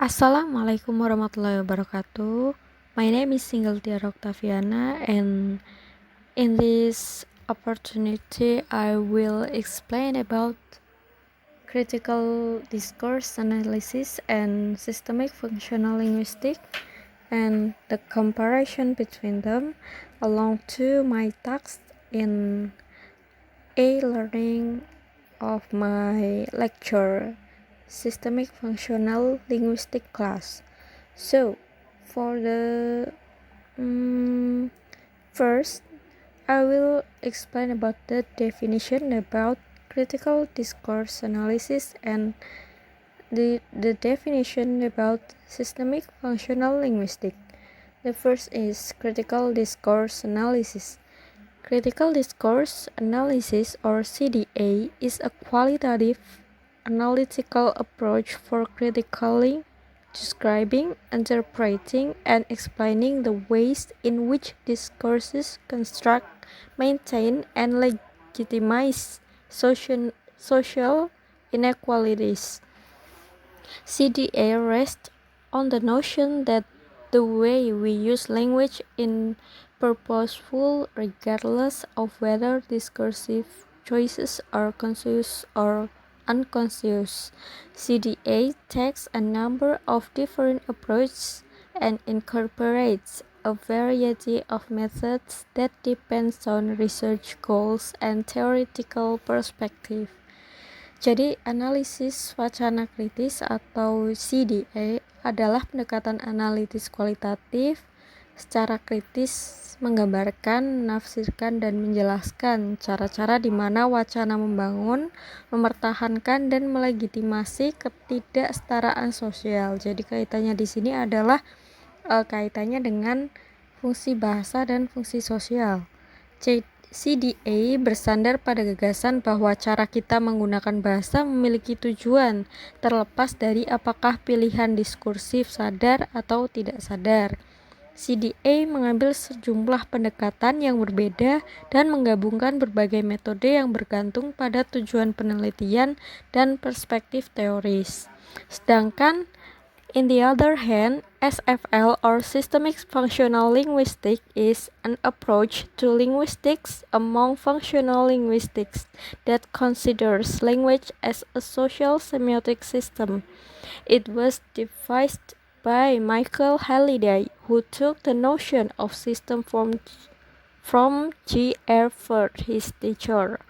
Assalamualaikum warahmatullahi wabarakatuh. My name is Single Octaviana, and in this opportunity, I will explain about critical discourse analysis and systemic functional linguistic and the comparison between them along to my tasks in a learning of my lecture Systemic Functional Linguistic class. So, for the first, I will explain about the definition about critical discourse analysis and the definition about systemic functional linguistic. The first is critical discourse analysis. Critical discourse analysis, or CDA, is a qualitative analytical approach for critically describing, interpreting, and explaining the ways in which discourses construct, maintain, and legitimize social inequalities. CDA rests on the notion that the way we use language is purposeful regardless of whether discursive choices are conscious or unconscious. CDA takes a number of different approaches and incorporates a variety of methods that depends on research goals and theoretical perspective. Jadi, analisis wacana kritis atau CDA adalah pendekatan analitis kualitatif secara kritis menggambarkan, menafsirkan, dan menjelaskan cara-cara di mana wacana membangun, mempertahankan, dan melegitimasi ketidaksetaraan sosial. Jadi kaitannya di sini adalah kaitannya dengan fungsi bahasa dan fungsi sosial. CDA bersandar pada gagasan bahwa cara kita menggunakan bahasa memiliki tujuan, terlepas dari apakah pilihan diskursif sadar atau tidak sadar. CDA mengambil sejumlah pendekatan yang berbeda dan menggabungkan berbagai metode yang bergantung pada tujuan penelitian dan perspektif teoris. Sedangkan in the other hand, SFL, or Systemic Functional Linguistic, is an approach to linguistics among functional linguistics that considers language as a social semiotic system. It was devised by Michael Halliday, who took the notion of system from G.R. Ford, his teacher.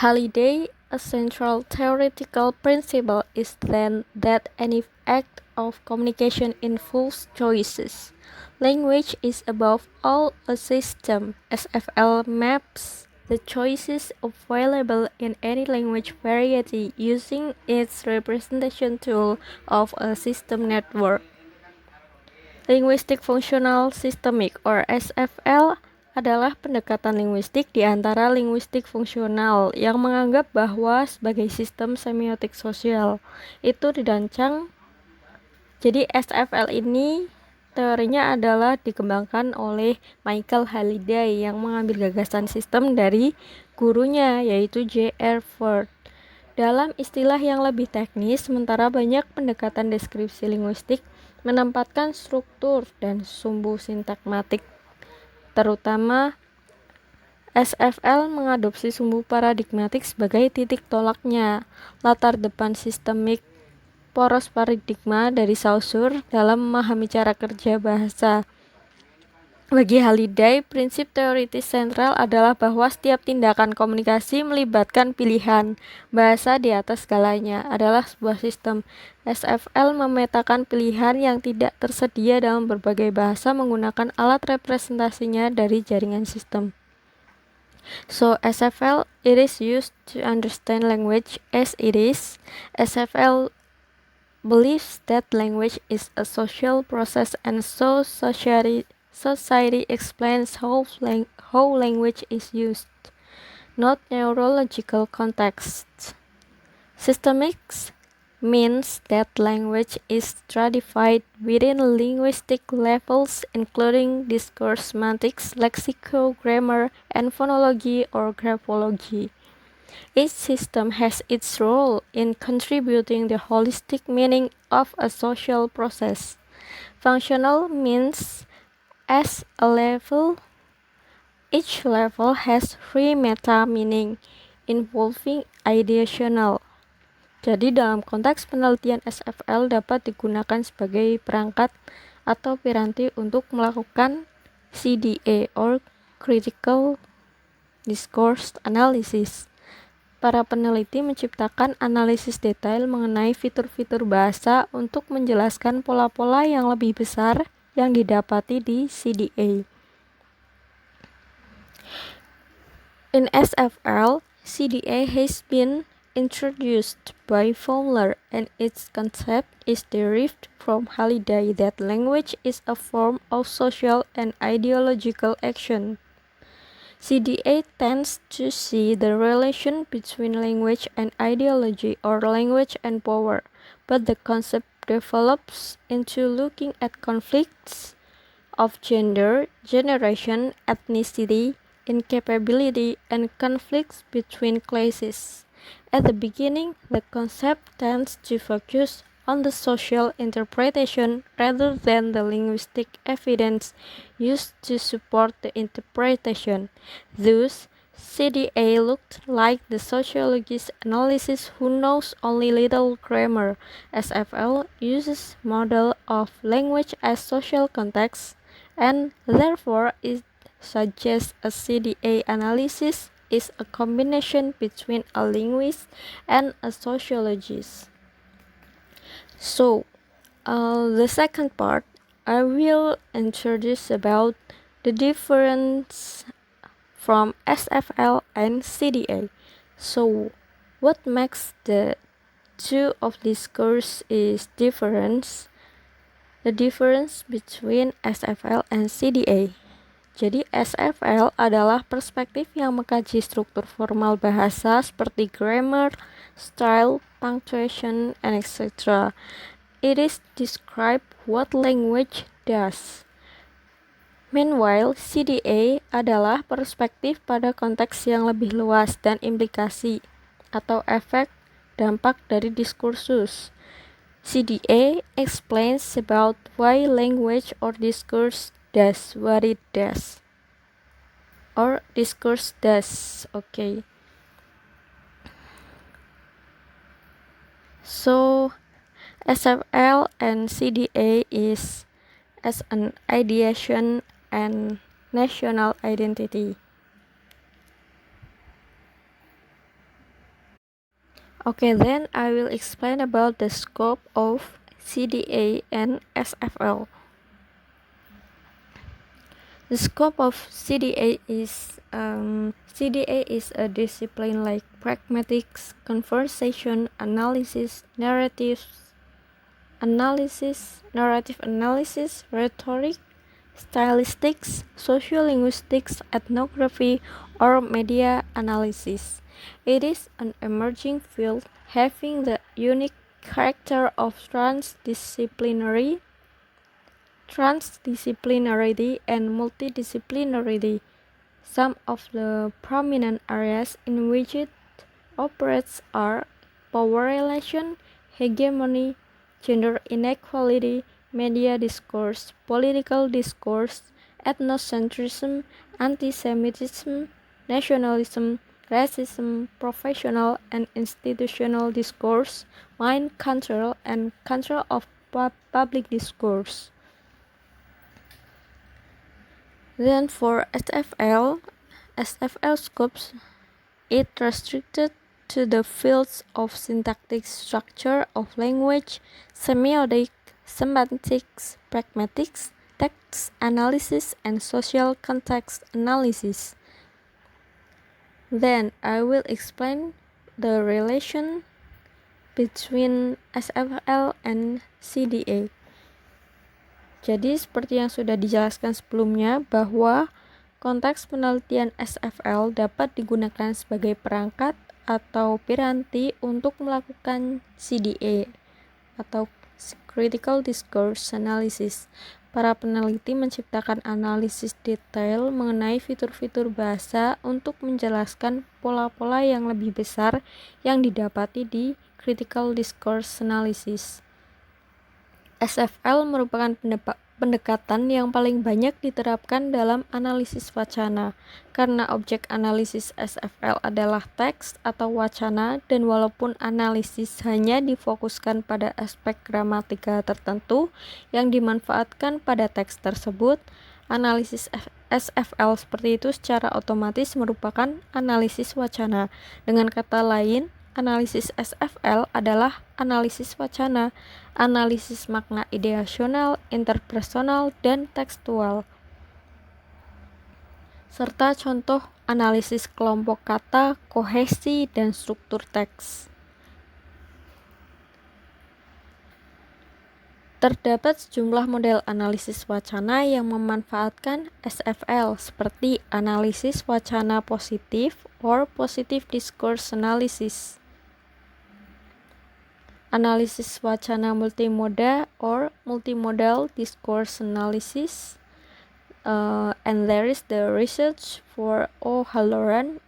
Halliday, a central theoretical principle is then that any act of communication involves choices. Language is above all a system. SFL maps the choices available in any language variety using its representation tool of a system network. Linguistik Fungsional Sistemik, or SFL, adalah pendekatan linguistik di antara linguistik fungsional yang menganggap bahwa sebagai sistem semiotik sosial itu dirancang. Jadi SFL ini teorinya adalah dikembangkan oleh Michael Halliday yang mengambil gagasan sistem dari gurunya yaitu J.R. Ford. Dalam istilah yang lebih teknis, sementara banyak pendekatan deskripsi linguistik menempatkan struktur dan sumbu sintakmatik, terutama SFL mengadopsi sumbu paradigmatik sebagai titik tolaknya, latar depan sistemik, poros paradigma dari Saussure dalam memahami cara kerja bahasa. Bagi Halliday, prinsip teoritis sentral adalah bahwa setiap tindakan komunikasi melibatkan pilihan. Bahasa di atas segalanya adalah sebuah sistem. SFL memetakan pilihan yang tidak tersedia dalam berbagai bahasa menggunakan alat representasinya dari jaringan sistem. So SFL, it is used to understand language as it is. SFL believes that language is a social process, and so society explains how language is used, not neurological contexts. Systemics means that language is stratified within linguistic levels, including discourse semantics, lexicogrammar, and phonology or graphology. Each system has its role in contributing the holistic meaning of a social process. Functional means as a level, each level has three meta-meaning involving ideational. Jadi dalam konteks penelitian SFL dapat digunakan sebagai perangkat atau piranti untuk melakukan CDA or Critical Discourse Analysis. Para peneliti menciptakan analisis detail mengenai fitur-fitur bahasa untuk menjelaskan pola-pola yang lebih besar yang didapati di CDA. In SFL, CDA has been introduced by Fowler, and its concept is derived from Halliday that language is a form of social and ideological action. CDA tends to see the relation between language and ideology or language and power, but the concept develops into looking at conflicts of gender, generation, ethnicity, incapability, and conflicts between classes. At the beginning, the concept tends to focus on the social interpretation rather than the linguistic evidence used to support the interpretation. Thus, CDA looked like the sociologist analysis who knows only little grammar. SFL uses model of language as social context, and therefore it suggests a CDA analysis is a combination between a linguist and a sociologist. So, the second part, I will introduce about the difference from SFL and CDA. So, what makes the two of these courses is difference. The difference between SFL and CDA. Jadi SFL adalah perspektif yang mengkaji struktur formal bahasa seperti grammar, style, punctuation, and etc. It is describe what language does. Meanwhile, CDA adalah perspektif pada konteks yang lebih luas dan implikasi atau efek dampak dari diskursus. CDA explains about why language or discourse does what it does. Or discourse does. Okay. So, SFL and CDA is as an ideation and national identity. Okay, then I will explain about the scope of CDA and SFL. The scope of CDA is a discipline like pragmatics, conversation analysis, narrative analysis, rhetoric, stylistics, sociolinguistics, ethnography, or media analysis. It is an emerging field having the unique character of transdisciplinarity and multidisciplinarity. Some of the prominent areas in which it operates are power relation, hegemony, gender inequality, media discourse, political discourse, ethnocentrism, anti-Semitism, nationalism, racism, professional and institutional discourse, mind control, and control of public discourse. Then for SFL scopes, it restricted to the fields of syntactic structure of language, semiotic, semantics, pragmatics, text analysis, and social context analysis. Then I will explain the relation between SFL and CDA. Jadi seperti yang sudah dijelaskan sebelumnya bahwa konteks penelitian SFL dapat digunakan sebagai perangkat atau piranti untuk melakukan CDA atau Critical Discourse Analysis. para peneliti menciptakan analisis detail mengenai fitur-fitur bahasa untuk menjelaskan pola-pola yang lebih besar yang didapati di Critical Discourse Analysis. SFL merupakan pendekatan yang paling banyak diterapkan dalam analisis wacana, karena objek analisis SFL adalah teks atau wacana, dan walaupun analisis hanya difokuskan pada aspek gramatika tertentu yang dimanfaatkan pada teks tersebut, analisis SFL seperti itu secara otomatis merupakan analisis wacana. Dengan kata lain, analisis SFL adalah analisis wacana, analisis makna ideasional, interpersonal, dan tekstual, serta contoh analisis kelompok kata, kohesi, dan struktur teks. Terdapat sejumlah model analisis wacana yang memanfaatkan SFL, seperti analisis wacana positif or positive discourse analysis, analisis wacana multimoda or multimodal discourse analysis, and there is the research for O'Halloran,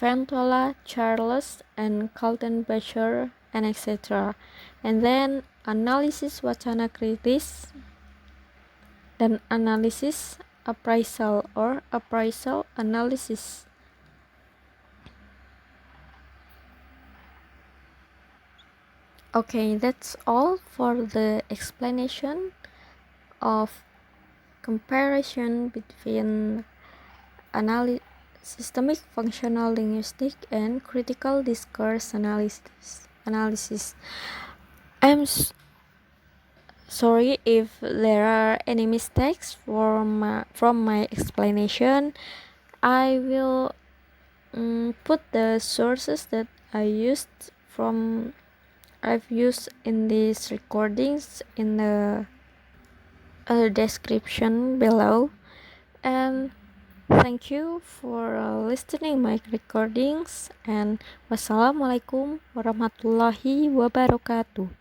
Ventola, Charles, and Kaltenbacher, and etc. And then analisis wacana kritis dan analisis appraisal or appraisal analysis. Okay, that's all for the explanation of comparison between systemic functional linguistic and critical discourse analysis. I'm sorry if there are any mistakes from my explanation. I will put the sources that I've used in these recordings in the description below, and thank you for listening my recordings, and wassalamualaikum warahmatullahi wabarakatuh.